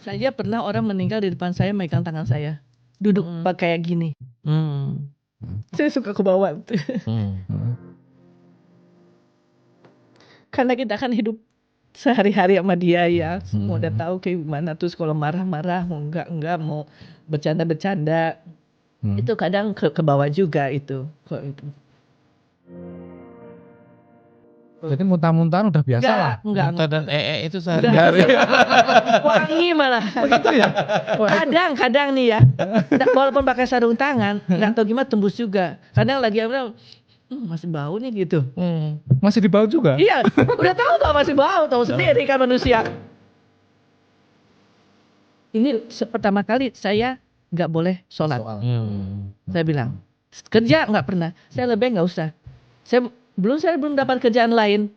Saya pernah orang meninggal di depan saya megang tangan saya. Duduk kayak gini. Saya suka kebawa. Karena kita kan hidup sehari-hari sama dia ya. Semua udah tahu kayak gimana. Terus kalau marah-marah, mau enggak, mau bercanda-bercanda. Itu kadang kebawa juga itu. Kok itu. Jadi muntah-muntahan udah biasa lah. Enggak. Muntah dan itu sehari-hari. Wangi malah. Begitu ya? Kadang nih ya. Walaupun pakai sarung tangan, nggak tahu gimana tembus juga. Kadang lagi masih bau nih gitu. Masih di bawah juga? Iya, udah tahu kalau masih bau, tahu sendiri kan manusia. Ini pertama kali saya nggak boleh sholat. Saya bilang, kerja nggak pernah. Saya lebih nggak usah. Saya belum dapat kerjaan lain.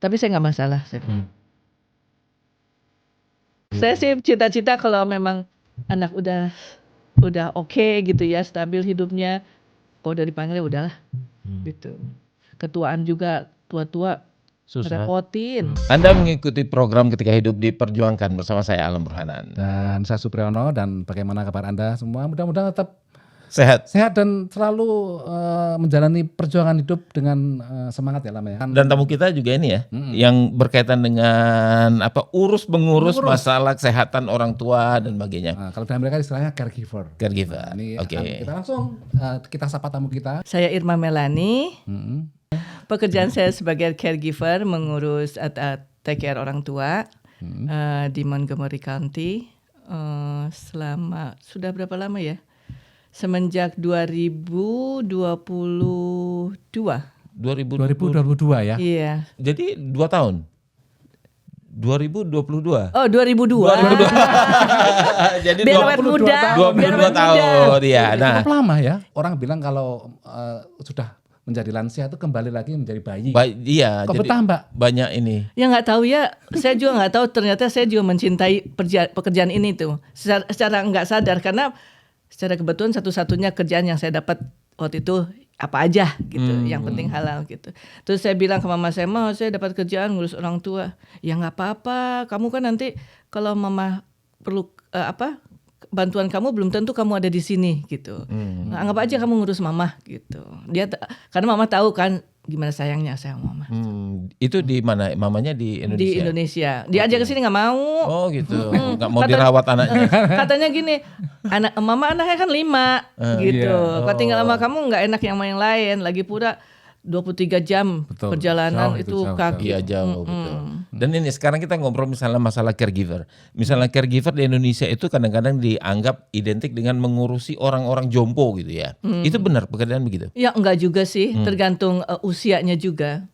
Tapi saya nggak masalah. Saya sih cita-cita kalau memang anak udah oke gitu ya, stabil hidupnya. Kalau udah dipanggil ya udahlah. Gitu. Ketuaan juga tua-tua Susah. repotin. Anda mengikuti program Ketika Hidup Diperjuangkan bersama saya Alam Burhanan. Dan saya Supriyono, dan bagaimana kabar Anda semua? Mudah-mudahan tetap Sehat. dan selalu menjalani perjuangan hidup dengan semangat ya Lam ya. Dan tamu kita juga ini ya, yang berkaitan dengan mengurus masalah kesehatan orang tua dan sebagainya. Nah, kalau dalam mereka istilahnya caregiver. Caregiver. Nah, ini Oke. akan kita langsung kita sapa tamu kita. Saya Irma Melani. Pekerjaan saya sebagai caregiver, mengurus take care orang tua di Montgomery County selama sudah berapa lama ya? Semenjak 2022. 2022. ya. Iya. Jadi 2 tahun. 2022. Oh, 2002. Jadi Biar awet muda. 22 tahun ya. Nah, Cukup lama ya. Orang bilang kalau sudah menjadi lansia itu kembali lagi menjadi bayi. iya. Kok Jadi betah Mbak? banyak ini. Ya nggak tahu ya, saya juga nggak tahu. Ternyata saya juga mencintai pekerjaan ini tuh secara nggak sadar, karena secara kebetulan satu-satunya kerjaan yang saya dapat waktu itu apa aja gitu, yang penting halal gitu. Terus saya bilang ke mama saya dapat kerjaan ngurus orang tua. Ya nggak apa-apa, kamu kan nanti kalau mama perlu bantuan kamu belum tentu kamu ada di sini gitu. Nah, anggap aja kamu ngurus mama gitu. Karena mama tahu kan gimana sayangnya saya sama mama. Itu di mana? Mamanya di Indonesia. Di Indonesia. Dia aja ke sini nggak mau. Oh gitu. Nggak mau dirawat anaknya. Katanya gini, mama anaknya kan 5 gitu. Iya. Kalau tinggal sama kamu nggak enak yang main lain. Lagi pula 23 jam Betul. perjalanan Jauh itu jauh. kaki. Iya jauh betul. Dan ini sekarang kita ngobrol misalnya masalah caregiver. Misalnya caregiver di Indonesia itu kadang-kadang dianggap identik dengan mengurusi orang-orang jompo gitu ya. Itu benar pekerjaan begitu? Ya enggak juga sih, tergantung usianya juga.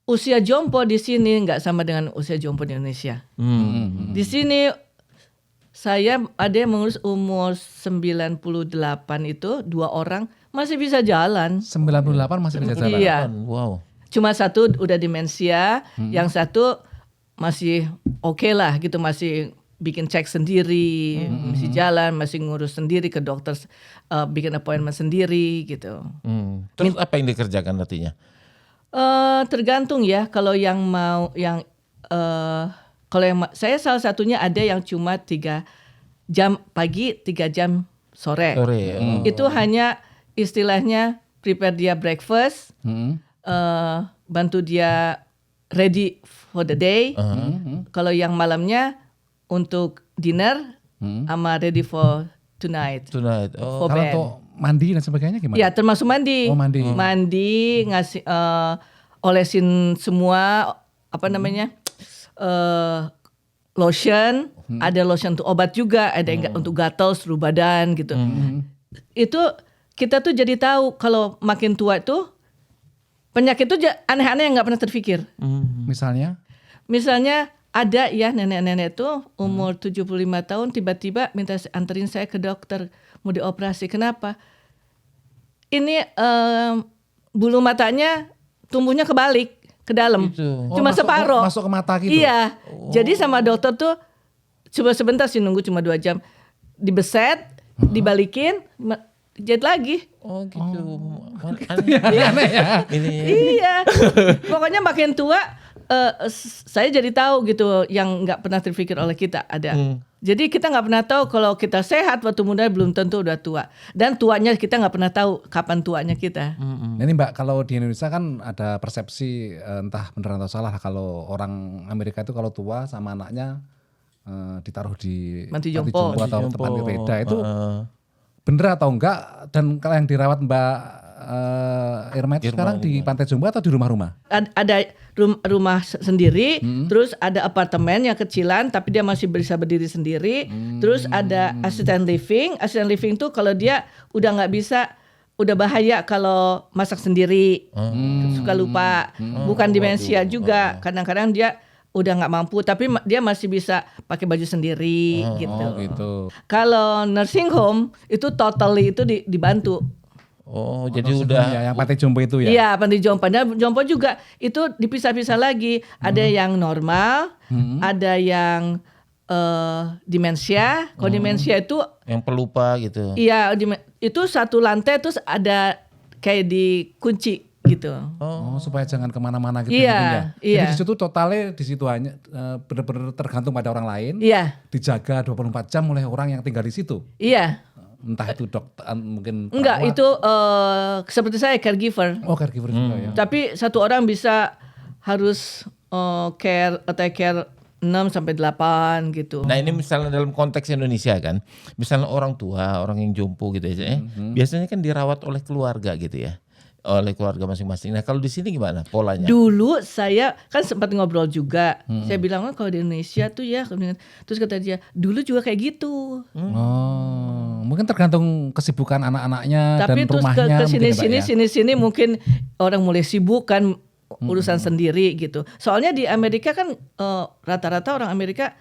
Usia jompo di sini nggak sama dengan usia jompo di Indonesia. Di sini saya ada yang mengurus umur 98 itu 2 orang masih bisa jalan. 98 masih bisa jalan. Iya. Wow. Cuma satu udah demensia, yang satu masih oke lah gitu, masih bikin cek sendiri, masih jalan, masih ngurus sendiri ke dokter, bikin appointment sendiri gitu. Terus apa yang dikerjakan artinya? Tergantung ya, kalau yang mau saya salah satunya ada yang cuma 3 jam pagi, 3 jam sore. Itu hanya istilahnya prepare dia breakfast, bantu dia ready for the day. Kalau yang malamnya untuk dinner sama ready for tonight. Oh. For Kalau bed. untuk mandi dan sebagainya gimana? Ya termasuk mandi. Oh, mandi. Mandi, ngasih olesin semua lotion. Ada lotion untuk obat juga, ada yang untuk gatal seluruh badan gitu. Itu kita tuh jadi tahu kalau makin tua itu penyakit itu aneh-aneh yang nggak pernah terpikir. Misalnya ada ya nenek-nenek tuh umur 75 tahun tiba-tiba minta anterin saya ke dokter mau dioperasi. Kenapa? Ini bulu matanya tumbuhnya kebalik ke dalam, cuma separuh. Masuk ke mata gitu. Iya. Jadi sama dokter tuh coba sebentar sih, nunggu cuma 2 jam, dibeset, dibalikin, jahit lagi. Oh gitu. Aneh ya. Ini. Iya. Pokoknya makin tua saya jadi tahu gitu yang nggak pernah terpikir oleh kita ada. Jadi kita nggak pernah tahu kalau kita sehat waktu muda belum tentu udah tua. Dan tuanya kita nggak pernah tahu kapan tuanya kita. Nah, ini Mbak, kalau di Indonesia kan ada persepsi entah benar atau salah kalau orang Amerika itu kalau tua sama anaknya ditaruh di Panti jompo atau tempat berbeda. Itu bener atau enggak? Dan kalau yang dirawat Mbak Irma itu sekarang di pantai jompo atau di rumah-rumah? Ada rumah sendiri, terus ada apartemen yang kecilan tapi dia masih bisa berdiri sendiri. Terus ada assistant living. Assistant living tuh kalau dia udah nggak bisa, udah bahaya kalau masak sendiri, suka lupa. Bukan demensia juga, kadang-kadang dia udah nggak mampu tapi dia masih bisa pakai baju sendiri gitu. Gitu. Kalau nursing home itu totally itu dibantu. Jadi udah yang pantai jompo itu ya? Iya, panti jompo. Dan jompo juga itu dipisah-pisah lagi. Ada yang normal, ada yang demensia. Kalau demensia itu yang pelupa gitu. iya, itu satu lantai terus ada kayak dikunci gitu. Supaya jangan kemana-mana gitu. Iya, mungkin ya. iya. Jadi di situ totalnya di situ hanya benar-benar tergantung pada orang lain. Iya, Dijaga 24 jam oleh orang yang tinggal di situ. iya. Entah itu dokter mungkin Enggak, perawat. itu seperti saya caregiver. Oh, caregiver juga ya. Tapi satu orang bisa harus care 6 sampai 8 gitu. Nah, ini misalnya dalam konteks Indonesia kan, misalnya orang tua, orang yang jompo gitu aja ya, biasanya kan dirawat oleh keluarga gitu ya, oleh keluarga masing-masing. Nah, kalau di sini gimana polanya? Dulu saya kan sempat ngobrol juga. Saya bilang kalau di Indonesia tuh ya, terus kata dia dulu juga kayak gitu. Mungkin tergantung kesibukan anak-anaknya Tapi dan terus rumahnya. ke mungkin ya, Mbak, ya. sini mungkin orang mulai sibuk kan urusan sendiri gitu. Soalnya di Amerika kan rata-rata orang Amerika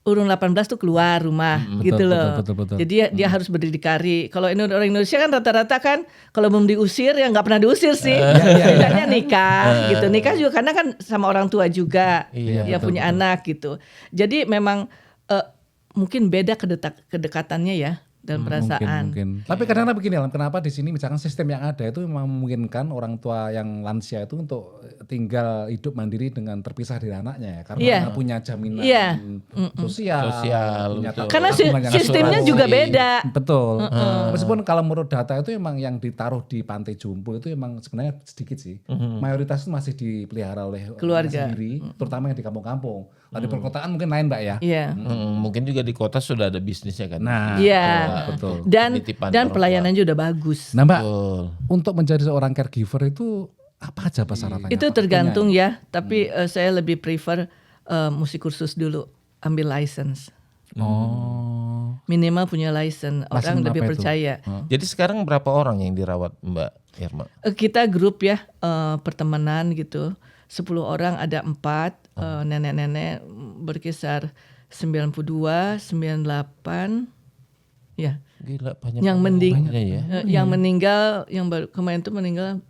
urun 18 tuh keluar rumah gitu loh. betul. Jadi dia harus berdikari. Kalau orang Indonesia kan rata-rata kan kalau belum diusir ya nggak pernah diusir sih. Setidaknya nikah gitu. Nikah juga karena kan sama orang tua juga yang punya anak gitu. Jadi memang mungkin beda kedekatannya ya dalam perasaan. Mungkin. Tapi kadang-kadang begini, kenapa di sini misalkan sistem yang ada itu memang memungkinkan orang tua yang lansia itu untuk tinggal hidup mandiri dengan terpisah dari anaknya ya, karena punya jaminan sosial, punya betul. Karena tabungan yang sistemnya asuransi. juga beda. Betul. Meskipun kalau menurut data itu emang yang ditaruh di pantai jompo itu emang sebenarnya sedikit sih. Mayoritas itu masih dipelihara oleh Keluarga. sendiri, terutama yang di kampung-kampung. Kalau di perkotaan mungkin lain, Mbak ya. Iya. Mungkin juga di kota sudah ada bisnisnya kan. Nah, Iya. betul. Dan Penitipan dan orang pelayanannya juga bagus. Nah, Mbak, Betul. untuk menjadi seorang caregiver itu apa aja persyaratannya? Itu Pak? tergantung ya, tapi saya lebih prefer mesti kursus dulu, ambil license. Oh. Minimal punya license, orang License lebih apa itu? percaya. Jadi sekarang berapa orang yang dirawat Mbak Irma? Kita grup ya, pertemanan gitu. 10 orang ada 4, nenek-nenek berkisar 92, 98. Ya. Gila banyak. Yang ya. meninggal, yang baru kemarin tuh meninggal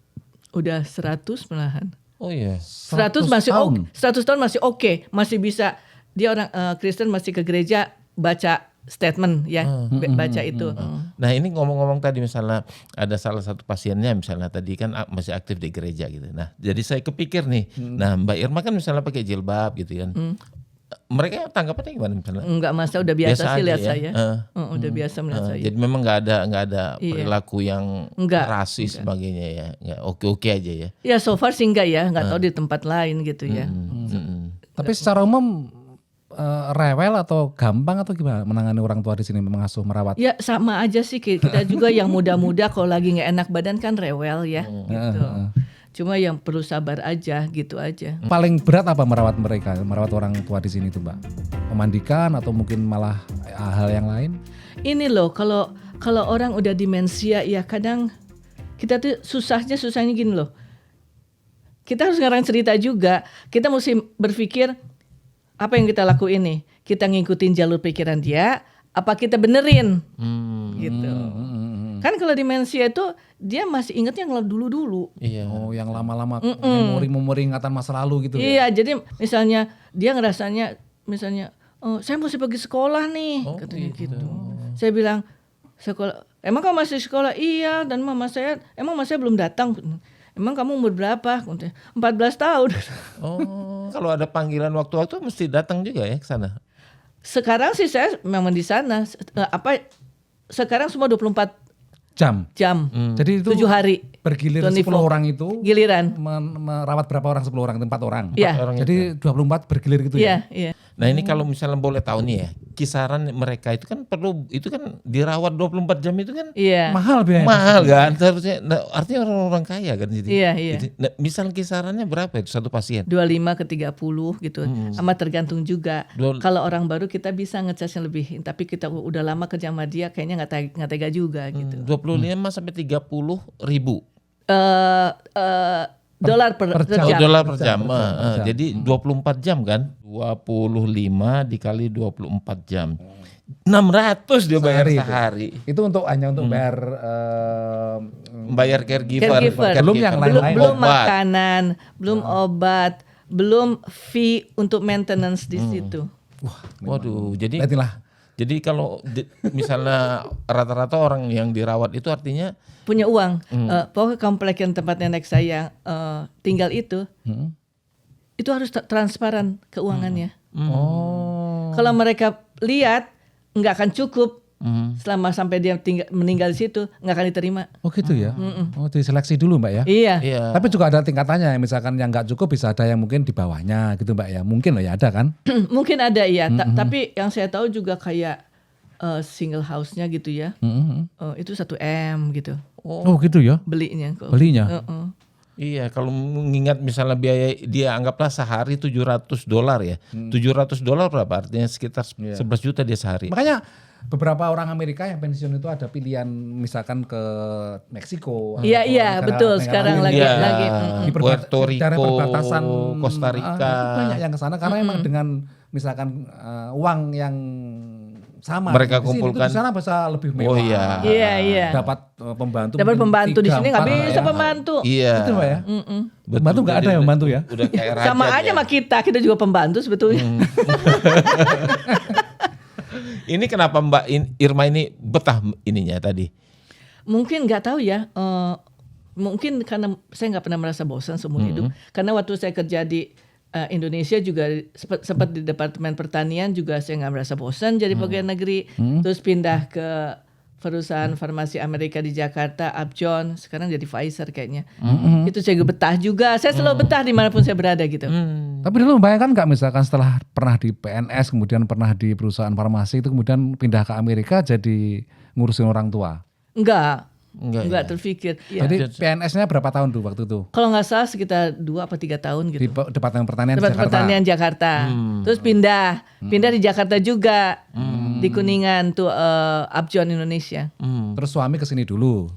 udah 100 malahan. Oh iya. 100 masih tahun. 100 tahun masih oke, masih bisa. Dia orang Kristen masih ke gereja baca statement ya, baca itu. Nah, ini ngomong-ngomong tadi misalnya ada salah satu pasiennya misalnya tadi kan masih aktif di gereja gitu. Nah, jadi saya kepikir nih. Nah, Mbak Irma kan misalnya pakai jilbab gitu kan. Mereka tanggapannya gimana misalnya? Enggak masa udah biasa sih aja lihat ya? saya. Udah biasa melihat saya. Jadi memang nggak ada perilaku yang Enggak, rasis sebagainya ya. Nggak, oke aja ya. Ya so far sih enggak ya, enggak tahu di tempat lain gitu ya. Tapi secara umum rewel atau gampang atau gimana menangani orang tua di sini mengasuh merawat? Ya sama aja sih kita juga yang muda-muda kalau lagi nggak enak badan kan rewel ya gitu. Cuma yang perlu sabar aja gitu aja. Paling berat apa merawat mereka, merawat orang tua di sini tuh, Mbak? Memandikan atau mungkin malah hal yang lain? Ini loh kalau orang udah demensia ya kadang kita tuh susahnya gini loh. Kita harus ngarang cerita juga. Kita mesti berpikir apa yang kita lakuin nih. Kita ngikutin jalur pikiran dia, apa kita benerin? Gitu. Kan kalau demensia itu dia masih inget yang dulu-dulu. Iya. Oh, yang lama-lama memori ingatan masa lalu gitu ya? Iya, jadi misalnya dia ngerasanya misalnya, oh, saya mesti pergi sekolah nih, katanya gitu. Saya bilang, sekolah, emang kamu masih sekolah? Iya, dan mama saya belum datang. emang kamu umur berapa? 14 tahun. Oh, kalau ada panggilan waktu-waktu mesti datang juga ya ke sana. Sekarang sih saya memang di sana. Sekarang semua 24 jam. Jadi itu 7 hari. Bergilir 10 orang itu. Giliran. Merawat berapa orang? 10 orang, 4 orang. Iya. Jadi 24 bergilir gitu ya. Iya. Nah ini kalau misalnya boleh tahu nih ya, kisaran mereka itu kan perlu, itu kan dirawat 24 jam itu kan mahal biayanya. Mahal kan, seharusnya. Nah, artinya orang-orang kaya kan jadi. Iya. Jadi, nah, misal kisarannya berapa itu satu pasien? 25 ke 30 gitu. Amat tergantung juga. Kalau orang baru kita bisa ngecasnya lebih, tapi kita udah lama kerja sama dia kayaknya nggak tega juga gitu. 25 sampai 30 ribu. Dolar per jam. Dolar per jam. Jadi 24 jam kan? 25 dikali 24 jam. 600 dia bayar sehari. Itu hanya untuk bayar caregiver. Belum yang lain-lain. Belum makanan, belum obat, belum fee untuk maintenance di situ. Waduh, jadi lihatlah. Jadi kalau misalnya rata-rata orang yang dirawat itu artinya punya uang. Pokoknya komplek yang tempat nenek saya tinggal itu harus transparan keuangannya. Kalau mereka lihat nggak akan cukup selama sampai dia meninggal di situ, nggak akan diterima. Oh gitu ya. Oh diseleksi dulu Mbak ya. Iya. Tapi juga ada tingkatannya. Misalkan yang nggak cukup bisa ada yang mungkin di bawahnya gitu Mbak ya. Mungkin loh ya ada kan? Mungkin ada ya. Tapi yang saya tahu juga kayak single house-nya gitu ya. Itu 1 M gitu. Oh gitu ya. Belinya. Iya, kalau mengingat misalnya biaya dia anggaplah sehari $700 ya. $700 berapa? Artinya sekitar 11 juta dia sehari. Makanya beberapa orang Amerika yang pensiun itu ada pilihan misalkan ke Meksiko. Iya, betul. Sekarang lagi di Puerto Rico, perbatasan Costa Rica. Banyak yang ke sana karena emang dengan misalkan uang yang sama mereka kumpulkan di sana bisa lebih mewah. Oh iya. Iya. Dapat pembantu di sini nggak bisa pembantu. Iya. Itu Mbak ya. Pembantu nggak ada yang membantu ya. Udah kayak raja. Sama aja sama kita juga pembantu sebetulnya. Ini kenapa Mbak Irma ini betah ininya tadi? Mungkin nggak tahu ya. Mungkin karena saya nggak pernah merasa bosan seumur hidup. Karena waktu saya kerja di Indonesia juga sempat di Departemen Pertanian juga saya nggak merasa bosan jadi pegawai negeri. Terus pindah ke perusahaan farmasi Amerika di Jakarta, Upjohn, sekarang jadi Pfizer kayaknya. Itu saya betah juga. Saya selalu betah dimanapun saya berada gitu. Tapi dulu membayangkan nggak misalkan setelah pernah di PNS, kemudian pernah di perusahaan farmasi itu kemudian pindah ke Amerika jadi ngurusin orang tua? Enggak terpikir. Jadi PNS-nya berapa tahun tuh waktu itu? Kalau nggak salah sekitar 2 atau 3 tahun gitu. Di Departemen Pertanian Jakarta. Terus pindah di Jakarta juga. Di Kuningan tuh Upjohn Indonesia. Terus suami kesini dulu.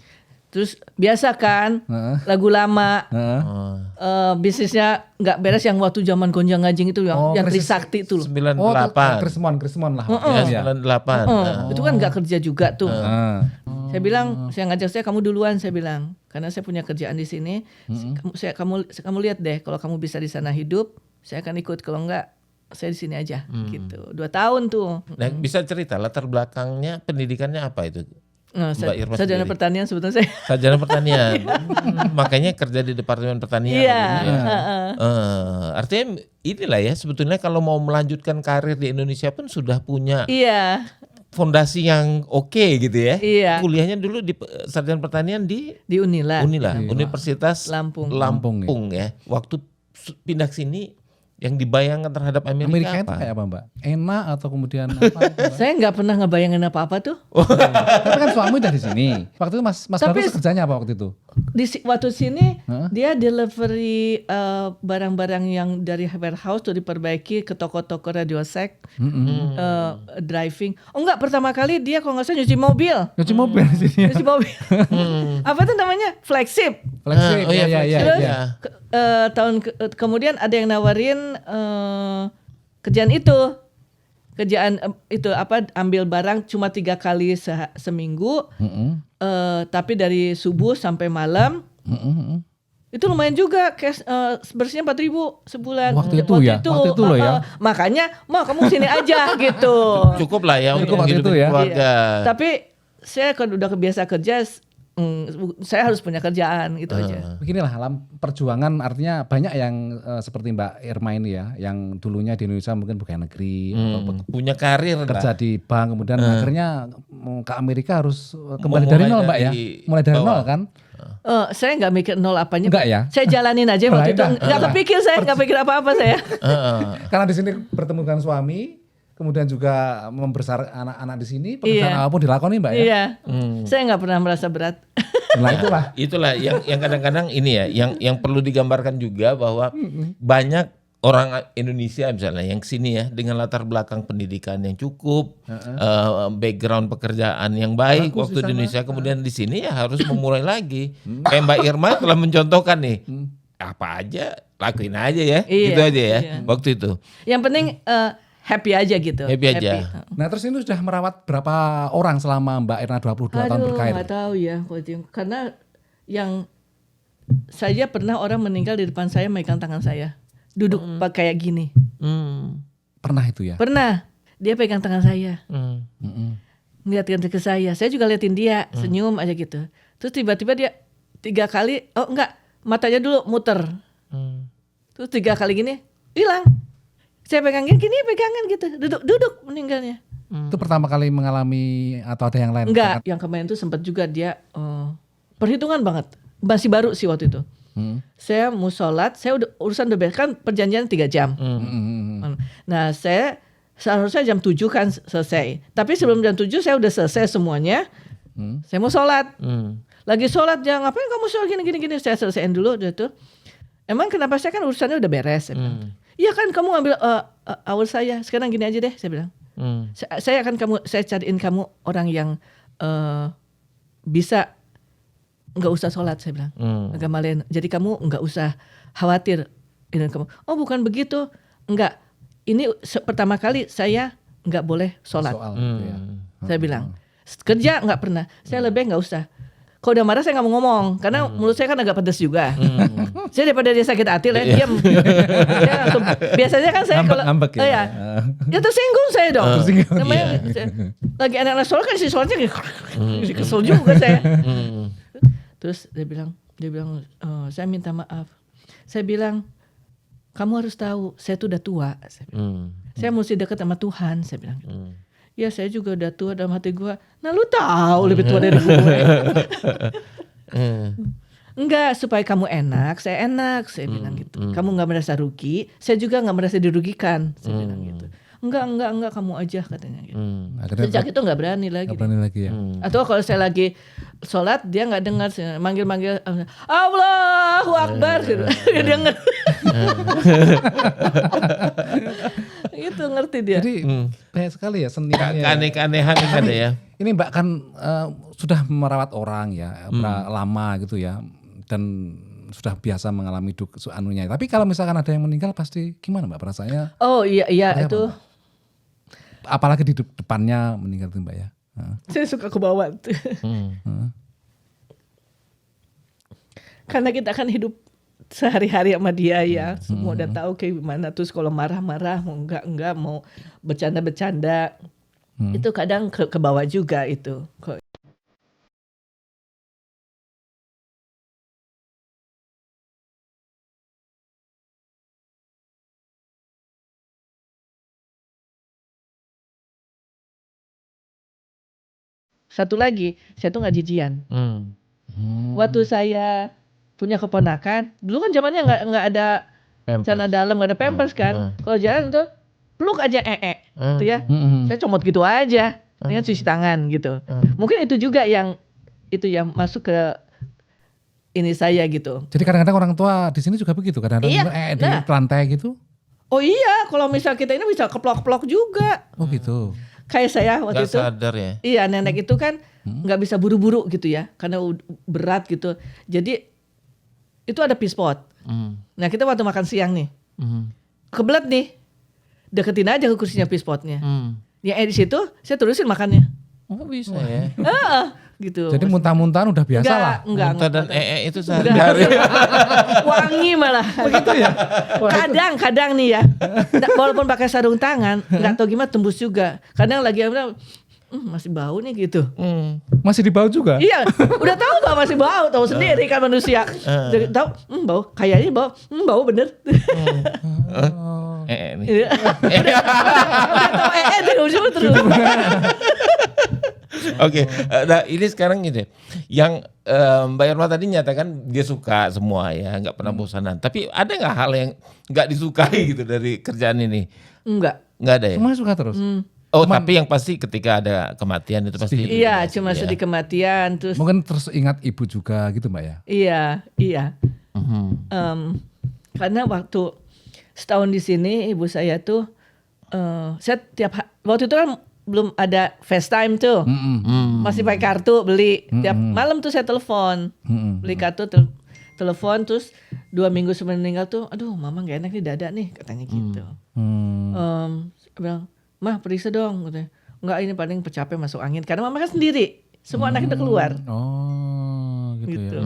Terus biasa kan lagu lama, bisnisnya nggak beres yang waktu zaman gonjang ganjing itu yang Trisakti itu loh. 98. Krismon lah. Ya, 98. Itu kan nggak kerja juga tuh. Saya bilang, saya ngajak saya kamu duluan saya bilang, karena saya punya kerjaan di sini. Kamu lihat deh kalau kamu bisa di sana hidup, saya akan ikut. Kalau enggak, saya di sini aja gitu. 2 tahun tuh. Nah, bisa cerita latar belakangnya pendidikannya apa itu? Mbak Irma sarjana sendiri. pertanian sebetulnya saya. Sarjana pertanian. Makanya kerja di Departemen Pertanian. Iya. Artinya inilah ya sebetulnya kalau mau melanjutkan karir di Indonesia pun sudah punya fondasi yang oke gitu ya. Iya. Kuliahnya dulu di sarjana pertanian di Unila. Universitas Lampung ya. Waktu pindah ke sini yang dibayangkan terhadap Amerika itu apa? kayak apa Mbak? Enak atau kemudian apa? Saya nggak pernah ngebayangin apa-apa tuh. Tapi kan suami udah di sini. Waktu itu Mas Bagus kerjanya apa waktu itu? Waktu sini dia delivery barang-barang yang dari warehouse tuh diperbaiki ke toko-toko Radio Shack, driving. Oh enggak, pertama kali dia kalau nggak salah nyuci mobil. Nyuci mobil di sini. Nyuci mobil. Apa tuh namanya? Flagship. Iya. Kemudian ada yang nawarin kerjaan itu ambil barang cuma 3 kali seminggu, tapi dari subuh sampai malam. Itu lumayan juga, bersihnya 4.000 sebulan. Waktu itu loh ya. Makanya kamu sini aja gitu. Cukup lah ya untuk hidup keluarga. Tapi saya kan udah kebiasa kerja, saya harus punya kerjaan gitu aja. Beginilah alam perjuangan, artinya banyak yang seperti Mbak Irma ini ya, yang dulunya di Indonesia mungkin pegawai negeri atau punya karir kerja lah. di bank, kemudian akhirnya ke Amerika harus kembali dari nol Mbak ya, mulai dari nol kan? Saya nggak mikir nol apanya. Enggak ya? Saya jalanin aja waktu itu. Nggak kepikir saya, nggak pikir apa-apa saya. Karena di sini bertemu dengan suami, kemudian juga membesar anak-anak di sini, pekerjaan apapun dilakoni Mbak ya. Iya, saya nggak pernah merasa berat. Nah itulah yang kadang-kadang ini ya, yang perlu digambarkan juga bahwa banyak orang Indonesia misalnya yang kesini ya dengan latar belakang pendidikan yang cukup, background pekerjaan yang baik waktu di Indonesia, kemudian di sini ya harus memulai lagi. Kayak Mbak Irma telah mencontohkan nih, apa aja lakuin aja ya, gitu aja ya waktu itu. Yang penting happy aja gitu. Happy aja. Nah terus ini sudah merawat berapa orang selama Mbak Irna 22 tahun berkarir? Nggak tahu ya, karena yang saya pernah orang meninggal di depan saya megang tangan saya, duduk kayak gini. Pernah itu ya? Pernah, dia pegang tangan saya, ngeliatin ke saya juga liatin dia, senyum aja gitu. Terus tiba-tiba dia 3 kali, matanya dulu muter, terus 3 kali gini, hilang. Saya pegangin gini, pegangan gitu, duduk meninggalnya. Itu pertama kali mengalami atau ada yang lain? Enggak, yang kemarin tuh sempat juga dia perhitungan banget, masih baru sih waktu itu. Saya mau sholat, saya urusan udah beres, kan perjanjian 3 jam. Nah saya seharusnya jam 7 kan selesai, tapi sebelum jam 7 saya udah selesai semuanya. Saya mau sholat, lagi sholat, jangan ngapain kamu sholat gini, saya selesaiin dulu gitu. Emang kenapa? Saya kan urusannya udah beres. Iya kan kamu ambil awal saya. Sekarang gini aja deh, saya bilang. Saya cariin kamu orang yang bisa nggak usah sholat, saya bilang. Agama lain. Jadi kamu nggak usah khawatir. Ini kamu. Oh bukan begitu. Enggak. Ini pertama kali saya nggak boleh sholat. Saya bilang. Kerja nggak pernah. Saya lebih nggak usah. Kalau udah marah saya nggak mau ngomong karena mulut saya kan agak pedas juga. Saya daripada dia sakit hati lah diam. Biasanya kan saya kalau ya tersinggung saya dong. Namanya lagi anak-anak sholat kan si sholatnya kesel juga saya. Terus dia bilang saya minta maaf. Saya bilang kamu harus tahu saya tuh udah tua. Saya mesti dekat sama Tuhan. Saya bilang. Ya saya juga udah tua dalam hati gue. Nah lu tahu lebih tua dari gue. Enggak, supaya kamu enak, saya enak. Saya bilang gitu. Kamu gak merasa rugi, saya juga gak merasa dirugikan. Saya bilang gitu. Enggak, kamu aja katanya gitu. Sejak itu gak berani lagi. Gak berani lagi ya. Atau kalau saya lagi sholat, dia gak dengar. Manggil-manggil, Allahu Akbar. Dia denger. Itu ngerti dia. Jadi banyak sekali ya seninya. Keanehan yang ada ya. Ini Mbak kan sudah merawat orang ya, lama gitu ya. Dan sudah biasa mengalami anunya. Tapi kalau misalkan ada yang meninggal pasti gimana Mbak perasaannya? Oh iya itu. Apalagi di depannya meninggal tuh Mbak ya. Saya suka kebawa tuh. Karena kita kan hidup sehari-hari sama dia ya. Semua udah tahu kayak gimana. Terus kalau marah-marah, mau enggak, mau bercanda-bercanda. Itu kadang kebawa juga itu. Satu lagi, saya tuh nggak jijian. Waktu saya punya keponakan, dulu kan zamannya nggak ada celana dalam, nggak ada pampers kan. Kalau jalan tuh peluk aja gitu ya. Saya comot gitu aja, dengan cuci tangan gitu. Mungkin itu juga yang masuk ke ini saya gitu. Jadi kadang-kadang orang tua di sini juga begitu, kadang-kadang di lantai gitu. Oh iya, kalau misal kita ini bisa keplok-keplok juga. Oh gitu. Kayak saya waktu itu. Gak sadar ya. Iya, nenek itu kan nggak bisa buru-buru gitu ya, karena berat gitu. Jadi itu ada pispot. Nah kita waktu makan siang nih, kebelet nih, deketin aja ke kursinya pispotnya. Yang di situ saya terusin makannya. Oh bisa ya. Gitu. Jadi muntah-muntahan udah biasa lah. Muntah dan itu sehari-hari. Wangi malah. Begitu ya. Kadang nih ya. Walaupun pakai sarung tangan, nggak tahu gimana tembus juga. Kadang lagi masih bau nih gitu. Masih di bawah juga? Iya, udah tahu Mbak masih bau, tahu sendiri kan manusia. Jadi tahu, bau, kayaknya bau bener. Nih. Udah tahu terus. Oke, nah ini sekarang ini yang Mbak Irma tadi nyatakan dia suka semua ya, nggak pernah bosanan. Tapi ada nggak hal yang nggak disukai gitu dari kerjaan ini? Enggak Nggak ada ya? Semua suka terus? Oh, tapi yang pasti ketika ada kematian itu pasti. Iya, cuma sedih kematian terus. Mungkin terus ingat ibu juga gitu Mbak ya? Iya. Karena waktu setahun di sini ibu saya tuh, saya waktu itu kan belum ada FaceTime tuh, masih pakai kartu beli. Tiap malam tuh saya telepon, beli kartu telepon terus 2 minggu sebelum meninggal tuh, aduh mama nggak enak nih dada nih katanya gitu. Bilang, mah periksa dong, katanya. Enggak, ini paling capek masuk angin karena mama kan sendiri, semua anak udah keluar. Oh gitu. Ya.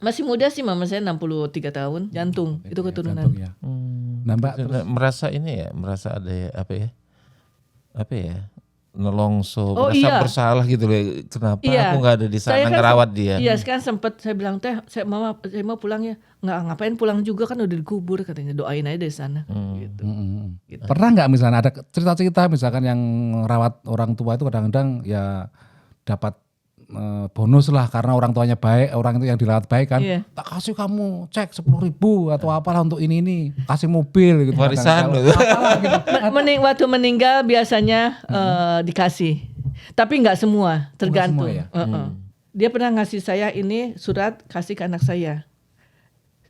Masih muda sih mama saya 63 tahun, jantung itu keturunan. Jantung, ya. Nah Mbak merasa ini ya, merasa ada apa ya? Nelongso, merasa Oh, bersalah gitu loh. Kenapa Iya. aku nggak ada di sana Saya kan ngerawat dia? Iya, sekarang sempat saya bilang saya mau pulang ya. Nggak, ngapain pulang juga kan udah dikubur katanya, doain aja dari sana. Gitu. pernah nggak misalnya ada cerita-cerita misalkan yang rawat orang tua itu kadang-kadang ya dapat bonus lah karena orang tuanya baik, orang itu yang dirawat baik kan, Iya. tak kasih kamu cek 10.000 atau apalah untuk ini, kasih mobil gitu. Warisan Kadang-kadang, loh. apalah gitu. Waktu meninggal biasanya dikasih, tapi nggak semua, tergantung. Nggak semua ya? Dia pernah ngasih saya ini surat, kasih ke anak saya,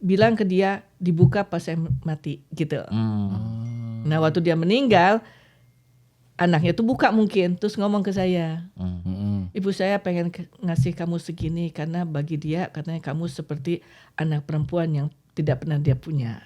bilang ke dia dibuka pas saya mati gitu. Nah waktu dia meninggal, anaknya tuh buka mungkin, terus ngomong ke saya, ibu saya pengen ngasih kamu segini karena bagi dia katanya kamu seperti anak perempuan yang tidak pernah dia punya.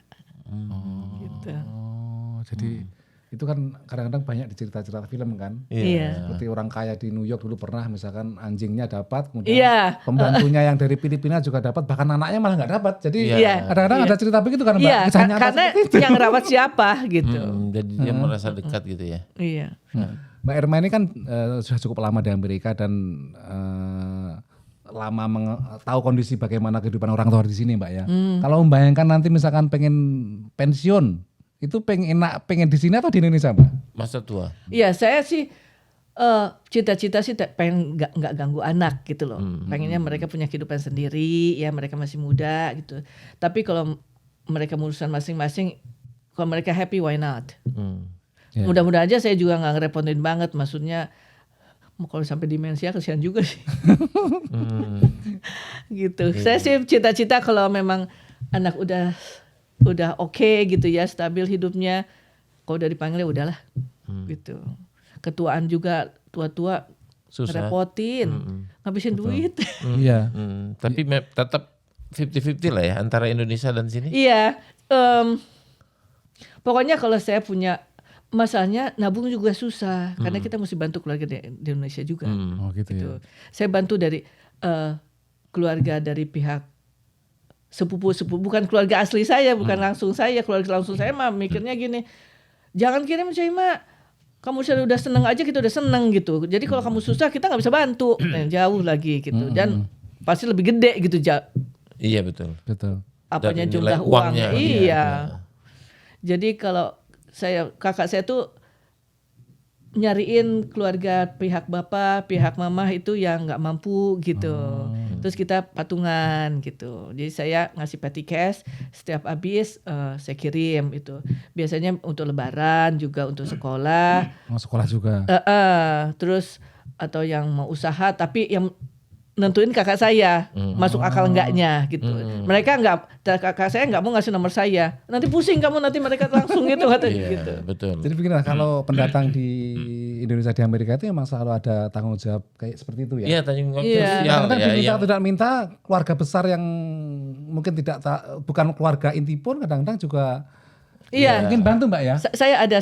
Gitu. Oh, jadi itu kan kadang-kadang banyak di cerita-cerita film kan. Iya. Seperti orang kaya di New York dulu pernah misalkan anjingnya dapat, kemudian Iya. pembantunya yang dari Filipina juga dapat, bahkan anaknya malah nggak dapat. Jadi Iya. kadang-kadang ada cerita begitu kan Mbak. Iya, Kisah nyata karena seperti itu. yang rawat siapa gitu. Jadi dia merasa dekat gitu ya. Iya. Mbak Irma ini kan sudah cukup lama di Amerika dan lama tahu kondisi bagaimana kehidupan orang tua di sini Mbak ya. Kalau membayangkan nanti misalkan pengen pensiun, itu pengen di sini atau di Indonesia Mbak? Masa tua. Iya, saya sih cita-cita sih pengen nggak ganggu anak gitu loh. Pengennya mereka punya kehidupan sendiri, ya mereka masih muda gitu. Tapi kalau mereka urusan masing-masing, kalau mereka happy, why not? Ya. Mudah-mudahan aja saya juga nggak ngerepotin banget. Maksudnya kalau sampai demensia kesian juga sih. Gitu. Saya sih cita-cita kalau memang anak udah oke gitu ya, stabil hidupnya, kalau udah dipanggil ya udahlah. Gitu. Ketuaan juga tua-tua Susah. ngerepotin, ngabisin duit. Iya. Tapi tetap 50-50 lah ya antara Indonesia dan sini. Iya. Pokoknya kalau saya punya, masalahnya nabung juga susah karena kita mesti bantu keluarga di Indonesia juga. Oh gitu ya. Saya bantu dari keluarga dari pihak sepupu, bukan keluarga asli saya, bukan langsung saya. Keluarga langsung saya mah mikirnya gini, jangan kirim saya mah, kamu udah seneng aja, kita udah seneng gitu. Jadi kalau kamu susah kita nggak bisa bantu, jauh lagi gitu. Dan pasti lebih gede gitu Iya betul. Betul. apanya Dan jumlah nilai uangnya. uangnya. Iya. Jadi kalau kakak saya tuh nyariin keluarga pihak bapak, pihak mama itu yang nggak mampu gitu. Terus kita patungan gitu. Jadi saya ngasih petty cash, setiap habis saya kirim itu. Biasanya untuk lebaran juga, untuk sekolah. Mau sekolah juga. Terus atau yang mau usaha tapi yang nentuin kakak saya masuk akal enggaknya gitu. Mereka kakak saya nggak mau ngasih nomor saya. Nanti pusing kamu, nanti mereka langsung gitu katanya gitu. Betul. Jadi beginilah, kalau pendatang di Indonesia di Amerika itu memang selalu ada tanggung jawab kayak seperti itu ya. Iya, tanggung jawab Iya. sosial Kadang-kadang ya. diminta Yang atau tidak minta, keluarga besar yang mungkin bukan keluarga inti pun kadang-kadang juga Iya. mungkin bantu Mbak ya. Saya ada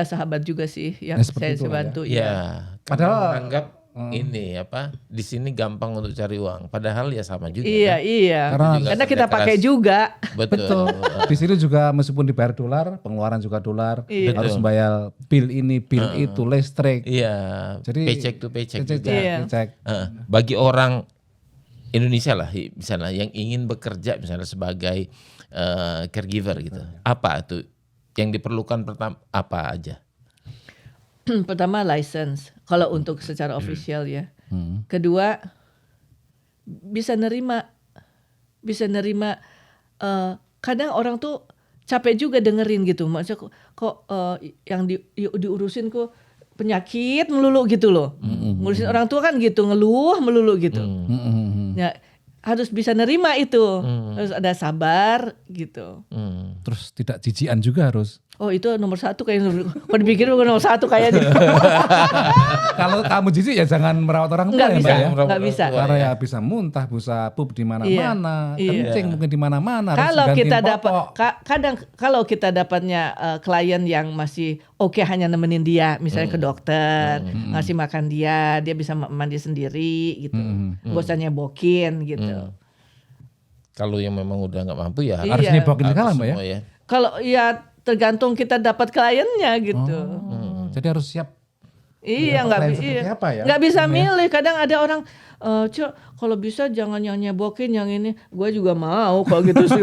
sahabat juga sih yang Ya, seperti saya itulah bantu. ya. Padahal Menganggap ini apa di sini gampang untuk cari uang, padahal ya sama juga. Iya, kan? iya. Juga Karena kita kerja pakai keras. juga. Betul. Di sini juga meskipun dibayar dolar, pengeluaran juga dolar, Iya. harus bayar bill ini, bill itu, listrik. Iya. Jadi Paycheck to paycheck. juga. Iya. paycheck. Bagi orang Indonesia lah misalnya yang ingin bekerja misalnya sebagai caregiver gitu, apa tuh yang diperlukan pertama apa aja? Pertama license, kalau untuk secara official ya. Kedua bisa nerima kadang orang tuh capek juga dengerin gitu. Maksudnya kok yang diurusin kok penyakit melulu gitu loh. Ngurusin orang tua kan gitu, ngeluh melulu gitu. Ya harus bisa nerima itu. Harus ada sabar gitu. Terus tidak jijian juga harus. Oh itu nomor satu kayaknya. Kalau dipikir bukan nomor satu kayaknya. Kalau kamu jijik ya jangan merawat orang tua Nggak ya bisa, Mbak ya. nggak bisa. Karena ya bisa muntah, bisa pup di mana-mana, Iya. kencing mungkin di mana-mana. harus Kalau gantiin kita dapat popok. kadang kalau kita dapatnya klien yang masih oke hanya nemenin dia, misalnya ke dokter, ngasih makan dia bisa mandi sendiri gitu. Gak usah nyebokin gitu. Kalau yang memang udah nggak mampu ya Iya. Harus nyebokin segala Mbak ya. semua ya. Kalau ya tergantung kita dapat kliennya gitu. Jadi harus siap. Iya, Dapat nggak klien bi- seperti iya. apa ya? Nggak bisa milih. Kadang ada orang, Cok, kalau bisa jangan yang nyebokin yang ini. Gue juga mau kalau gitu sih.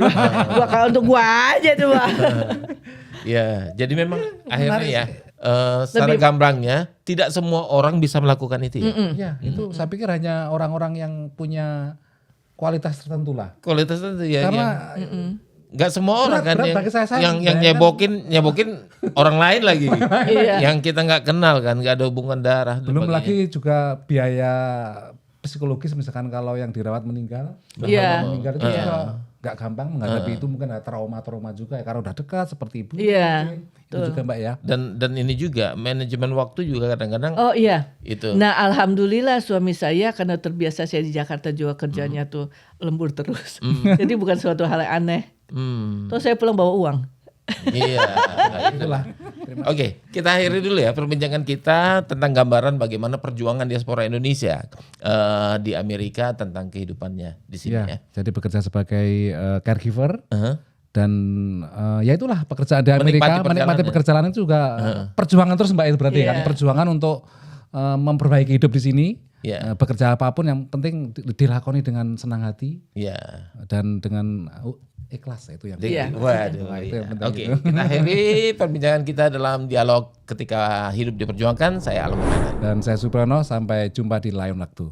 Gua kalau untuk gue aja tuh. Bang. Ya, jadi memang akhirnya ya secara gamblangnya tidak semua orang bisa melakukan itu ya. Ya, itu saya pikir hanya orang-orang yang punya kualitas tertentu lah. Kualitas itu ya Karena nggak semua orang kan berat bagi saya yang bayangkan- nyebokin orang lain lagi. Iya. Yang kita nggak kenal kan, nggak ada hubungan darah. dan belum sebagainya. lagi juga biaya psikologis misalkan kalau yang dirawat meninggal. Iya. Meninggal itu juga nggak gampang menghadapi itu, mungkin ada trauma-trauma juga ya karena udah dekat seperti ibu. Iya, mungkin. Itu juga Mbak ya. Dan ini juga manajemen waktu juga kadang-kadang Oh iya. itu. Nah alhamdulillah suami saya karena terbiasa saya di Jakarta juga kerjanya tuh lembur terus. Jadi bukan suatu hal yang aneh. Terus saya pulang bawa uang. Iya. Nah, itulah. Oke, kita akhiri dulu ya perbincangan kita tentang gambaran bagaimana perjuangan diaspora Indonesia di Amerika tentang kehidupannya di sini ya. Jadi bekerja sebagai caregiver Uh-huh. dan ya itulah pekerjaan di Amerika, menikmati perjalanan itu juga perjuangan terus Mbak itu berarti kan perjuangan untuk memperbaiki hidup di sini. Bekerja apapun yang penting dilakoni dengan senang hati dan dengan ikhlas itu yang Iya. Waduh. itu yang penting Oke, itu. kita akhiri perbincangan kita dalam dialog ketika hidup diperjuangkan. Saya Alam. Dan saya Suprano, sampai jumpa di lain waktu.